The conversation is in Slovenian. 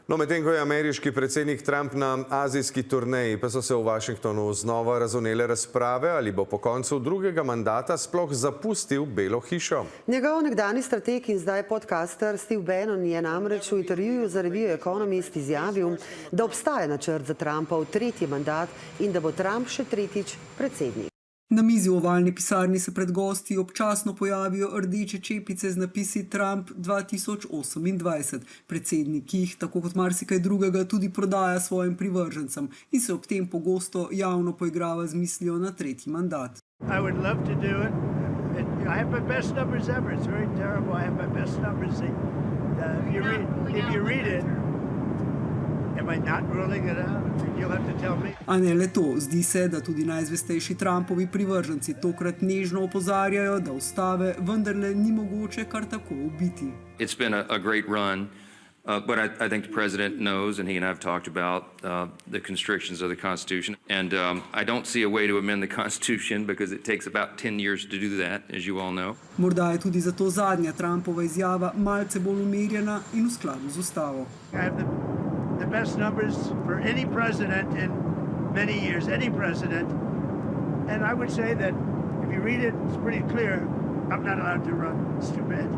No, medtem ko je ameriški predsednik Trump na azijski turneji, pa so se v Washingtonu znova razvnele razprave, ali bo po koncu drugega mandata sploh zapustil Belo hišo. Njegov nekdani strateg in zdaj podcaster Steve Bannon je namreč v intervjuju za revijo Economist izjavil, da obstaja načrt za Trumpov tretji mandat in da bo Trump še tretjič predsednik. Na mizi v ovalni pisarni se pred gosti občasno pojavijo rdeče čepice z napisi Trump 2028. Predsednik jih, tako kot marsikaj drugega, tudi prodaja svojim privržencem in se ob tem pogosto javno poigrava z mislijo na tretji mandat. I would love to do it. I have my best numbers ever. It's very terrible. I have my best numbers. If you read it, am I not ruling it out? You'll have to tell me. A ne le to, zdi se, da tudi najzvestejši Trumpovi privrženci tokrat nežno opozarjajo, da ustave vendarle ni mogoče kar tako ubiti. It's been a great run, but I think the president knows, and he and I have talked about the constrictions of the Constitution. And I don't see a way to amend the Constitution because it takes about 10 years to do that, as you all know. Morda je tudi zato zadnja Trumpova izjava malce bolj umirjena in v skladu z ustavo. I have the best numbers for any president in many years, any president. And I would say that if you read it, it's pretty clear I'm not allowed to run. It's too bad.